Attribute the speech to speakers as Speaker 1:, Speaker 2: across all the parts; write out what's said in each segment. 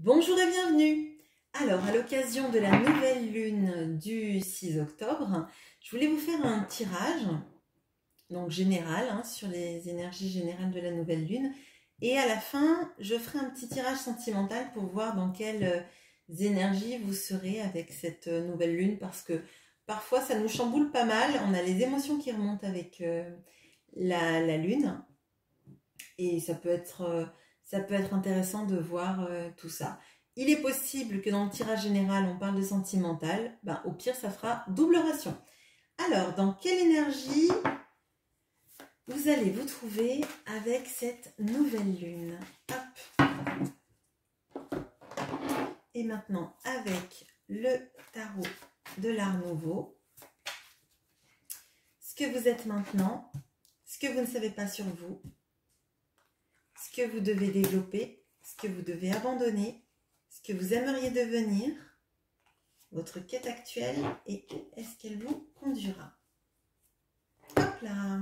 Speaker 1: Bonjour et bienvenue. Alors, à l'occasion de la nouvelle lune du 6 octobre, je voulais vous faire un tirage, donc général, sur les énergies générales de la nouvelle lune. Et à la fin, je ferai un petit tirage sentimental pour voir dans quelles énergies vous serez avec cette nouvelle lune, parce que parfois ça nous chamboule pas mal. On a les émotions qui remontent avec la lune, et ça peut être intéressant de voir tout ça. Il est possible que dans le tirage général, on parle de sentimental. Ben, au pire, ça fera double ration. Alors, dans quelle énergie vous allez vous trouver avec cette nouvelle lune? Hop. Et maintenant, avec le tarot de l'Art Nouveau, ce que vous êtes maintenant, ce que vous ne savez pas sur vous, ce que vous devez développer, ce que vous devez abandonner, ce que vous aimeriez devenir, votre quête actuelle et où est-ce qu'elle vous conduira. Hop là.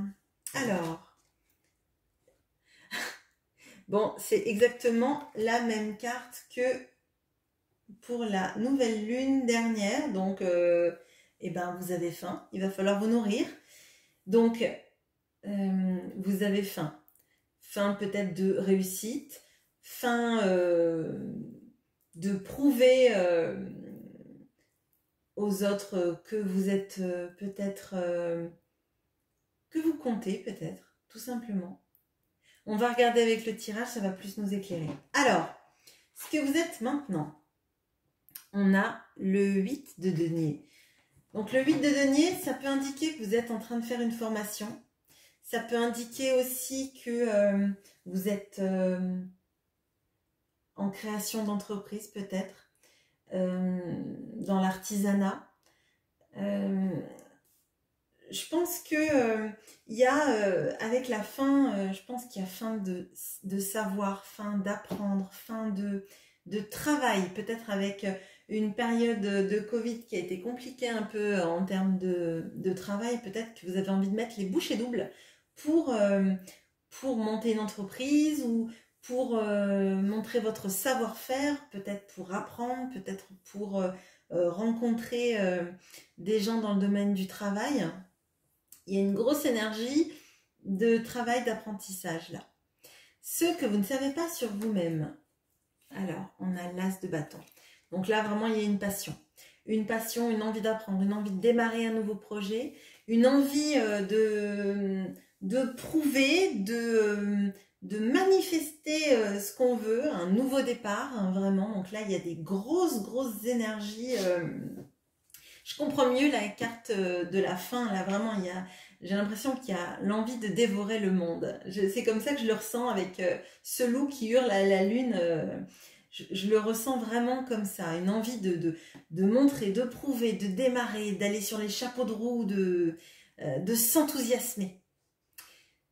Speaker 1: Alors, bon, c'est exactement la même carte que pour la nouvelle lune dernière. Donc, eh ben, vous avez faim, il va falloir vous nourrir. Donc, vous avez faim. Faim peut-être de réussite, faim de prouver aux autres que vous êtes peut-être, que vous comptez peut-être, tout simplement. On va regarder avec le tirage, ça va plus nous éclairer. Alors, ce que vous êtes maintenant, on a le 8 de denier. Donc le 8 de denier, ça peut indiquer que vous êtes en train de faire une formation. Ça peut indiquer aussi que vous êtes en création d'entreprise peut-être, dans l'artisanat. Je pense que il y a, avec la fin, je pense qu'il y a fin de savoir, fin d'apprendre, fin de travail, peut-être avec une période de Covid qui a été compliquée un peu en termes de travail. Peut-être que vous avez envie de mettre les bouchées doubles pour monter une entreprise ou pour montrer votre savoir-faire, peut-être pour apprendre, peut-être pour rencontrer des gens dans le domaine du travail. Il y a une grosse énergie de travail, d'apprentissage là. Ce que vous ne savez pas sur vous-même. Alors, on a l'as de bâton. Donc là, vraiment, il y a une passion, une envie d'apprendre, une envie de démarrer un nouveau projet, une envie de prouver, de manifester ce qu'on veut, un nouveau départ, vraiment. Donc là, il y a des grosses énergies. Je comprends mieux la carte de la fin. Là, vraiment, j'ai l'impression qu'il y a l'envie de dévorer le monde. C'est comme ça que je le ressens avec ce loup qui hurle à la lune. Je le ressens vraiment comme ça. Une envie de montrer, de prouver, de démarrer, d'aller sur les chapeaux de roue, de s'enthousiasmer.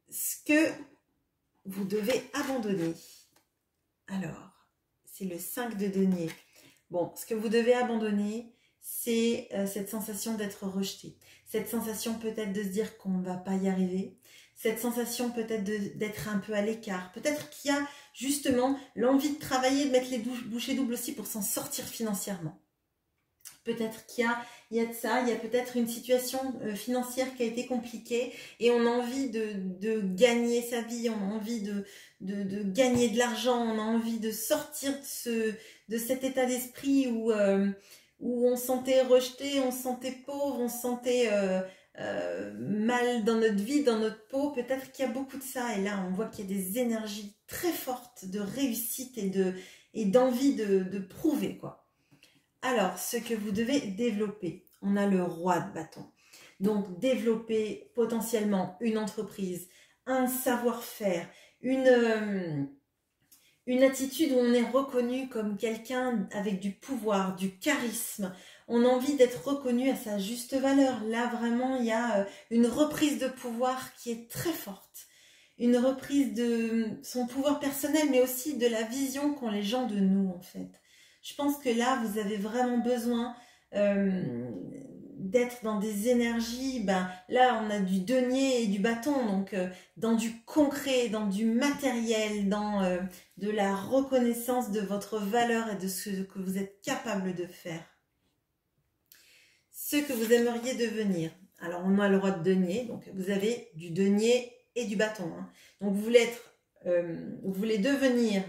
Speaker 1: Ce que vous devez abandonner. Alors, c'est le 5 de denier. Bon, ce que vous devez abandonner, c'est cette sensation d'être rejeté. Cette sensation peut-être de se dire qu'on ne va pas y arriver. Cette sensation peut-être d'être un peu à l'écart. Peut-être qu'il y a justement l'envie de travailler, de mettre les bouchées doubles aussi pour s'en sortir financièrement. Peut-être qu'il y a de ça, il y a peut-être une situation financière qui a été compliquée et on a envie de gagner sa vie, on a envie de gagner de l'argent, on a envie de sortir de cet état d'esprit où on se sentait rejeté, on se sentait pauvre, on se sentait mal dans notre vie, dans notre peau. Peut-être qu'il y a beaucoup de ça et là on voit qu'il y a des énergies très fortes de réussite et d'envie de prouver quoi. Alors, ce que vous devez développer, on a le roi de bâton. Donc, développer potentiellement une entreprise, un savoir-faire, une attitude où on est reconnu comme quelqu'un avec du pouvoir, du charisme. On a envie d'être reconnu à sa juste valeur. Là, vraiment, il y a une reprise de pouvoir qui est très forte. Une reprise de son pouvoir personnel, mais aussi de la vision qu'ont les gens de nous, en fait. Je pense que là, vous avez vraiment besoin d'être dans des énergies, ben, là on a du denier et du bâton, donc dans du concret, dans du matériel, dans de la reconnaissance de votre valeur et de ce que vous êtes capable de faire. Ce que vous aimeriez devenir. Alors on a le roi de denier, donc vous avez du denier et du bâton. Hein. Donc vous voulez devenir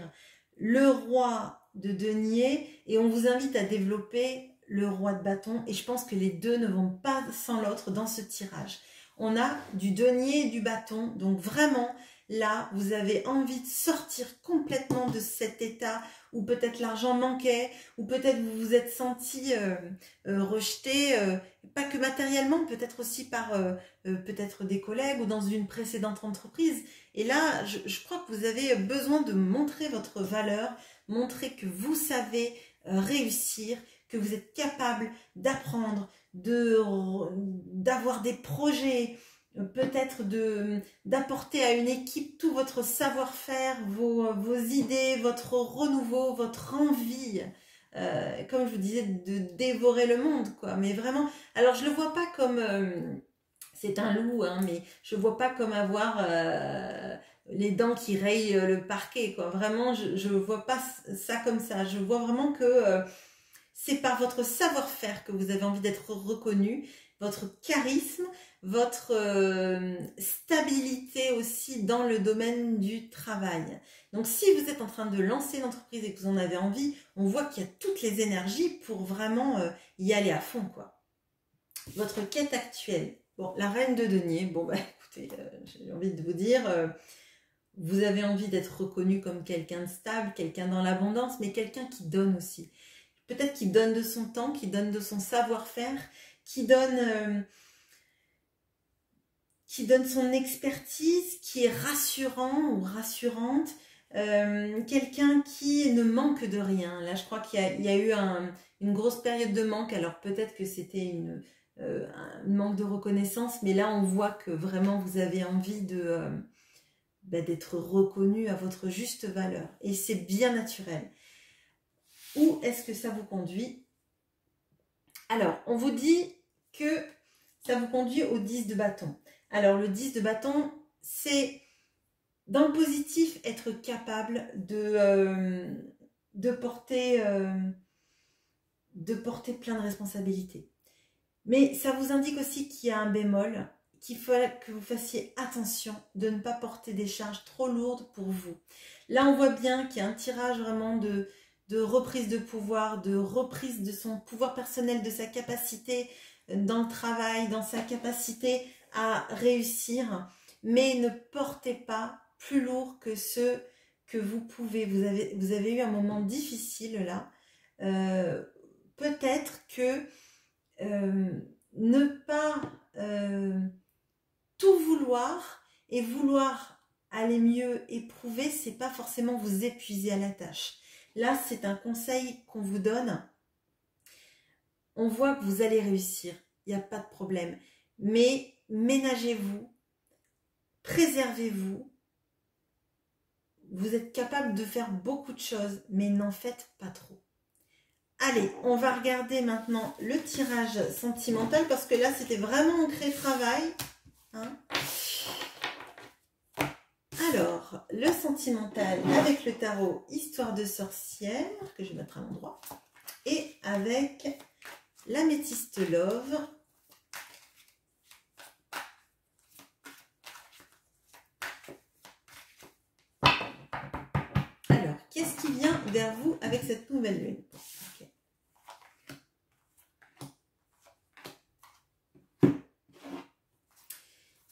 Speaker 1: le roi de denier et on vous invite à développer le roi de bâton et je pense que les deux ne vont pas sans l'autre dans ce tirage. On a du denier et du bâton, donc vraiment là vous avez envie de sortir complètement de cet état où peut-être l'argent manquait, ou peut-être vous vous êtes senti rejeté, pas que matériellement, peut-être aussi par peut-être des collègues ou dans une précédente entreprise. Et là, je crois que vous avez besoin de montrer votre valeur, montrer que vous savez réussir, que vous êtes capable d'apprendre, d'avoir des projets, peut-être d'apporter à une équipe tout votre savoir-faire, vos idées, votre renouveau, votre envie, comme je vous disais, de dévorer le monde, quoi. Mais vraiment, alors je le vois pas comme, c'est un loup, hein, mais je vois pas comme avoir les dents qui rayent le parquet, quoi. Vraiment, je vois pas ça comme ça. Je vois vraiment que c'est par votre savoir-faire que vous avez envie d'être reconnu, votre charisme, votre stabilité aussi dans le domaine du travail. Donc si vous êtes en train de lancer une entreprise et que vous en avez envie, on voit qu'il y a toutes les énergies pour vraiment y aller à fond, quoi. Votre quête actuelle. Bon, la reine de denier, bon bah écoutez, j'ai envie de vous dire, vous avez envie d'être reconnu comme quelqu'un de stable, quelqu'un dans l'abondance, mais quelqu'un qui donne aussi. Peut-être qui donne de son temps, qui donne de son savoir-faire, qui donne son expertise, qui est rassurant ou rassurante, quelqu'un qui ne manque de rien. Là, je crois qu'il y a eu une grosse période de manque, alors peut-être que c'était un manque de reconnaissance, mais là, on voit que vraiment, vous avez envie d'être reconnu à votre juste valeur. Et c'est bien naturel. Où est-ce que ça vous conduit? Alors, on vous dit que ça vous conduit au 10 de bâton. Alors, le 10 de bâton, c'est, dans le positif, être capable de porter plein de responsabilités. Mais ça vous indique aussi qu'il y a un bémol, qu'il faut que vous fassiez attention de ne pas porter des charges trop lourdes pour vous. Là, on voit bien qu'il y a un tirage vraiment de reprise de pouvoir, de reprise de son pouvoir personnel, de sa capacité dans le travail, dans sa capacité à réussir, mais ne portez pas plus lourd que ce que vous pouvez. Vous avez eu un moment difficile là. Peut-être que ne pas tout vouloir et vouloir aller mieux, éprouver, c'est pas forcément vous épuiser à la tâche. Là, c'est un conseil qu'on vous donne. On voit que vous allez réussir, il n'y a pas de problème. Mais ménagez-vous, préservez-vous. Vous êtes capable de faire beaucoup de choses, mais n'en faites pas trop. Allez, on va regarder maintenant le tirage sentimental, parce que là, c'était vraiment ancré travail. Hein. Alors, le sentimental avec le tarot Histoire de sorcière, que je vais mettre à l'endroit, et avec l'améthyste love. Alors, qu'est-ce qui vient vers vous avec cette nouvelle lune? Okay.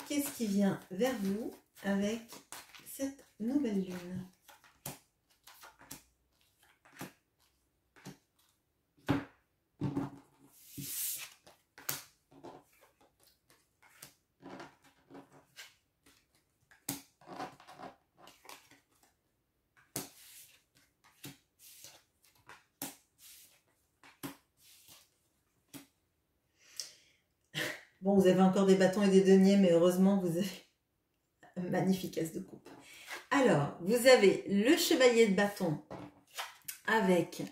Speaker 1: Qu'est-ce qui vient vers vous avec cette nouvelle lune? Bon, vous avez encore des bâtons et des deniers, mais heureusement, vous avez un magnifique as de coupe. Alors, vous avez le chevalier de bâton avec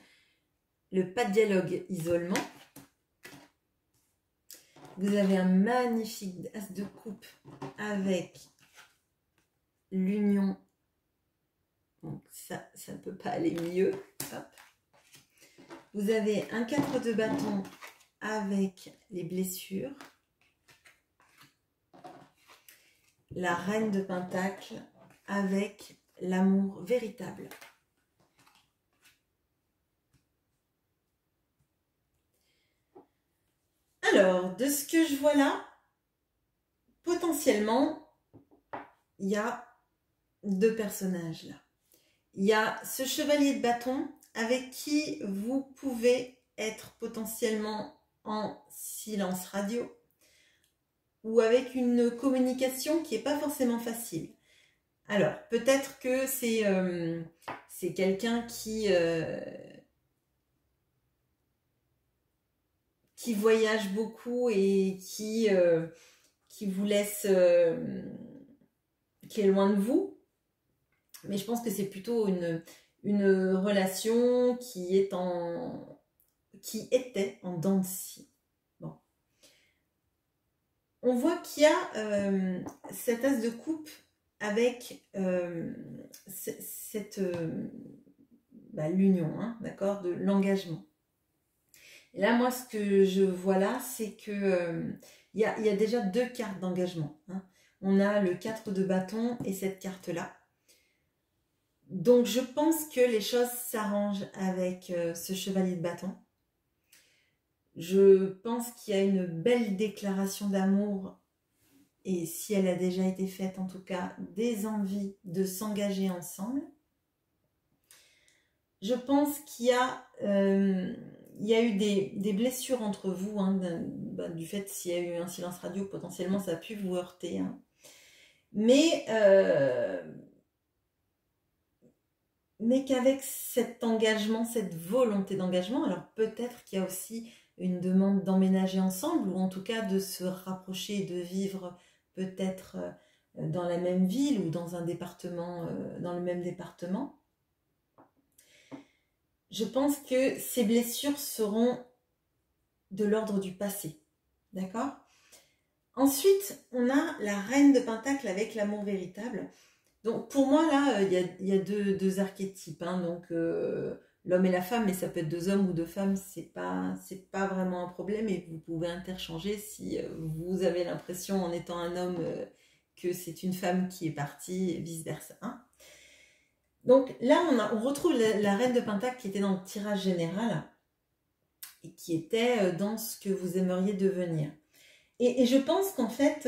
Speaker 1: le pas de dialogue isolement. Vous avez un magnifique as de coupe avec l'union. Donc ça ne peut pas aller mieux. Hop. Vous avez un 4 de bâton avec les blessures. La reine de pentacle avec l'amour véritable. Alors, de ce que je vois là, potentiellement, il y a deux personnages là. Il y a ce chevalier de bâton avec qui vous pouvez être potentiellement en silence radio ou avec une communication qui n'est pas forcément facile. Alors, peut-être que c'est quelqu'un qui voyage beaucoup et qui vous laisse, qui est loin de vous. Mais je pense que c'est plutôt une relation qui était en dents de scie. Bon. On voit qu'il y a cet as de coupe avec l'union, hein, d'accord, de l'engagement. Et là, moi, ce que je vois là, c'est que il y a déjà deux cartes d'engagement. Hein. On a le 4 de bâton et cette carte-là. Donc, je pense que les choses s'arrangent avec ce chevalier de bâton. Je pense qu'il y a une belle déclaration d'amour, et si elle a déjà été faite, en tout cas, des envies de s'engager ensemble. Je pense qu'il y a eu des blessures entre vous, hein, du fait s'il y a eu un silence radio, potentiellement ça a pu vous heurter. Hein. Mais qu'avec cet engagement, cette volonté d'engagement, alors peut-être qu'il y a aussi une demande d'emménager ensemble, ou en tout cas de se rapprocher et de vivre peut-être dans la même ville ou dans un département, dans le même département. Je pense que ces blessures seront de l'ordre du passé. D'accord ? Ensuite, on a la reine de pentacle avec l'amour véritable. Donc, pour moi, là, il y a deux archétypes. Hein, donc, l'homme et la femme, mais ça peut être deux hommes ou deux femmes, c'est pas vraiment un problème et vous pouvez interchanger si vous avez l'impression, en étant un homme, que c'est une femme qui est partie et vice-versa. Hein. Donc là, on retrouve la reine de pentacle qui était dans le tirage général et qui était dans ce que vous aimeriez devenir. Et je pense qu'en fait,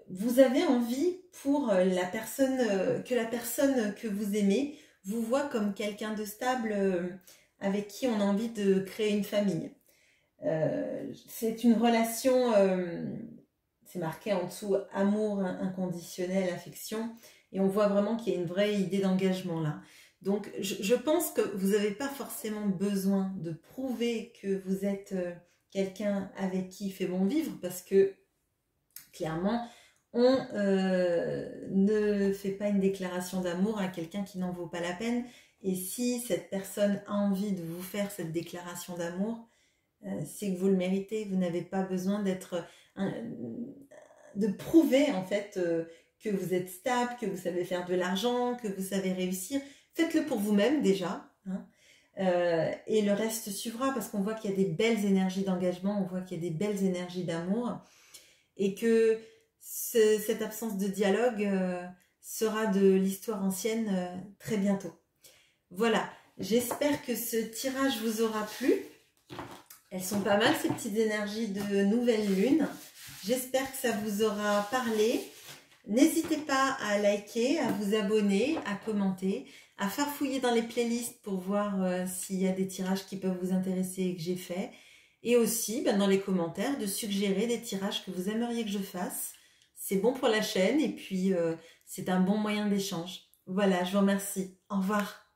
Speaker 1: vous avez envie pour la personne que vous aimez vous voit comme quelqu'un de stable avec qui on a envie de créer une famille. C'est une relation, c'est marqué en dessous, amour inconditionnel, affection. Et on voit vraiment qu'il y a une vraie idée d'engagement là. Donc, je pense que vous n'avez pas forcément besoin de prouver que vous êtes quelqu'un avec qui il fait bon vivre, parce que, clairement, on ne fait pas une déclaration d'amour à quelqu'un qui n'en vaut pas la peine. Et si cette personne a envie de vous faire cette déclaration d'amour, c'est que vous le méritez. Vous n'avez pas besoin de prouver, en fait, que vous êtes stable, que vous savez faire de l'argent, que vous savez réussir. Faites-le pour vous-même déjà. Hein. Et le reste suivra, parce qu'on voit qu'il y a des belles énergies d'engagement, on voit qu'il y a des belles énergies d'amour. Et que cette absence de dialogue sera de l'histoire ancienne très bientôt. Voilà, j'espère que ce tirage vous aura plu. Elles sont pas mal, ces petites énergies de nouvelle lune. J'espère que ça vous aura parlé. N'hésitez pas à liker, à vous abonner, à commenter, à farfouiller dans les playlists pour voir s'il y a des tirages qui peuvent vous intéresser et que j'ai fait. Et aussi, dans les commentaires, de suggérer des tirages que vous aimeriez que je fasse. C'est bon pour la chaîne et puis c'est un bon moyen d'échange. Voilà, je vous remercie. Au revoir.